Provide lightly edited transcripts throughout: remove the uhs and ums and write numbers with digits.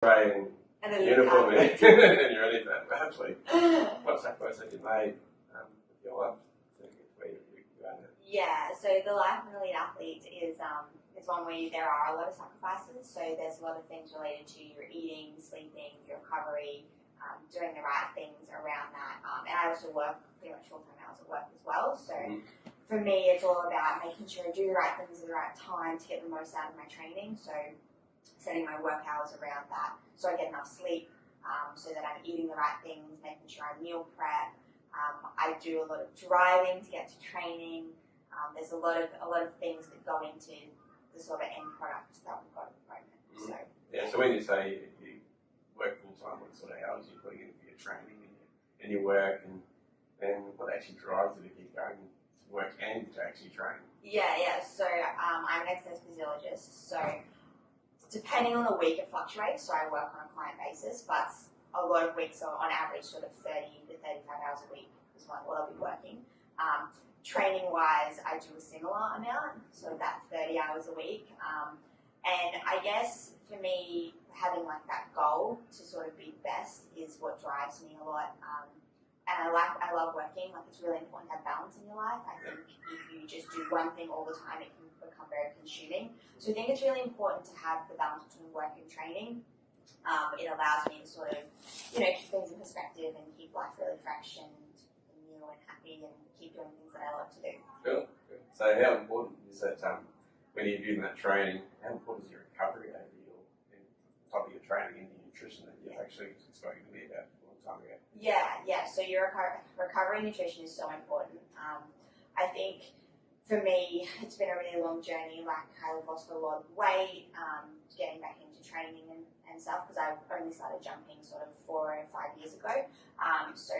Australian And then uniform and you're ready for that. Actually, what sacrifice have you made with your life to get where you are now? Yeah, so the life of an elite athlete is one where there are a lot of sacrifices. So there's a lot of things related to your eating, sleeping, your recovery, doing the right things around that. And I also work pretty much full-time hours at work as well. So for me, it's all about making sure I do the right things at the right time to get the most out of my training. So setting my work hours around that so I get enough sleep, so that I'm eating the right things, making sure I meal prep. I do a lot of driving to get to training. There's a lot of things that go into the sort of end product that we've got at the moment. So yeah, so when you say you work full time, what sort of hours are you putting in for your training and your work, and what actually drives you to keep going to work and to actually train? Yeah. So I'm an exercise physiologist. So depending on the week, it fluctuates. So I work on a client basis, but a lot of weeks are on average sort of 30 to 35 hours a week is what I'll be working. Training wise, I do a similar amount, so that 30 hours a week. And I guess for me, having like that goal to sort of be best is what drives me a lot. And I love working. Like, it's really important to have balance in your life. I think if you just do one thing all the time, it can become very consuming. So I think it's really important to have the balance between work and training. It allows me to sort of, keep things in perspective and keep life really fresh and new and happy and keep doing things that I love to do. Cool. So how important is that when you're doing that training, how important is your recovery over top of your training and your nutrition that you've actually spoken to me about a long time ago? Yeah. So your recovery and nutrition is so important. I think for me, it's been a really long journey. Like, I've lost a lot of weight, getting back into training and stuff, because I only started jumping sort of 4 or 5 years ago. So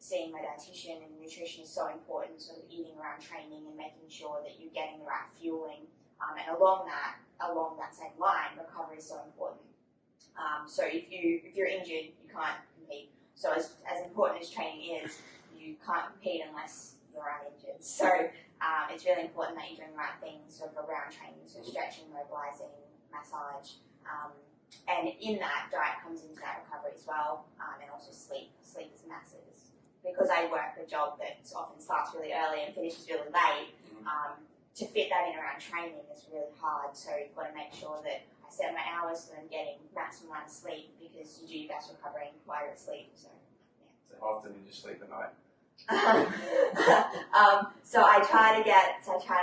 seeing my dietitian and nutrition is so important, sort of eating around training and making sure that you're getting the right fueling. And along that same line, recovery is so important. So if you're injured, you can't compete. So as important as training is, you can't compete unless you're uninjured. So it's really important that you're doing the right things sort of around training, so stretching, mobilizing, massage. And in that, diet comes into that recovery as well, and also sleep. Sleep is massive. Because I work a job that often starts really early and finishes really late, to fit that in around training is really hard. So you've got to make sure that I set my hours so I'm getting maximum amount of sleep, because you do your best recovering while you're asleep. So yeah. So how often do you sleep at night? So I try to get 7 to 8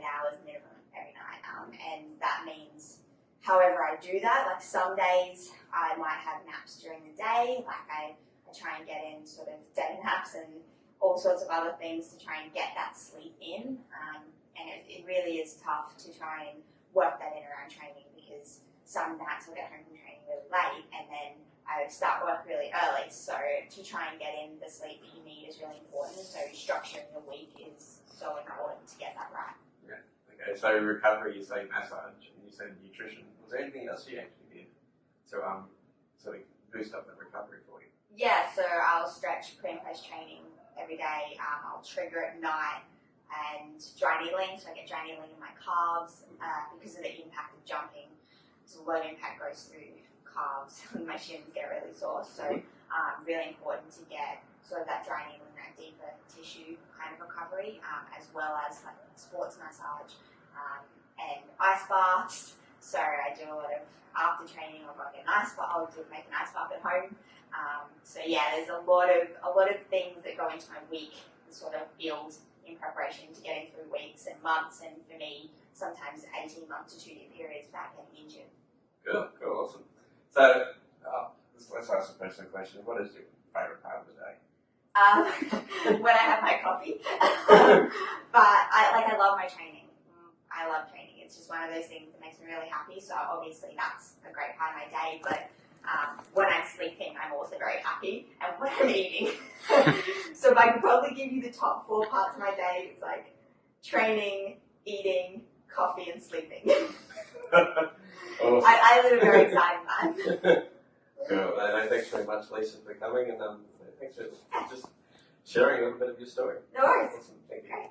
hours minimum every night, and that means however I do that. Like, some days I might have naps during the day. Like, I try and get in sort of day naps and all sorts of other things to try and get that sleep in. And it really is tough to try and work that in around training, because some nights I'll get home from training really late and then I start work really early. So to try and get in the sleep that you need is really important. So structuring your week is so important to get that right. Yeah. Okay. So recovery, you say massage, and you say nutrition. Was there anything else you actually did to sort of boost up the recovery for you? Yeah, so I'll stretch pre and post training every day. I'll trigger at night, and dry needling, so I get dry needling in my calves because of the impact of jumping. So a lot of impact goes through calves and my shins get really sore. So really important to get sort of that dry needling, that deeper tissue kind of recovery, as well as like sports massage and ice baths. So I do a lot of, after training, I'll go get an ice bath. I'll make an ice bath at home. So yeah, there's a lot of things that go into my week that sort of build in preparation to getting through weeks and months, and for me, sometimes 18 months to 2 year periods without getting injured. Cool, awesome. So let's ask a personal question. What is your favourite part of the day? When I have my coffee. But I love my training. I love training. It's just one of those things that makes me really happy. So obviously that's a great part of my day. But when I'm sleeping, I'm also very happy. And when I'm eating. So if I could probably give you the top 4 parts of my day, it's like training, eating, coffee, and sleeping. Awesome. I live a very exciting life. Cool. Thanks very much, Lisa, for coming, and thanks for just sharing a little bit of your story. No worries. Awesome. Thank you. Great.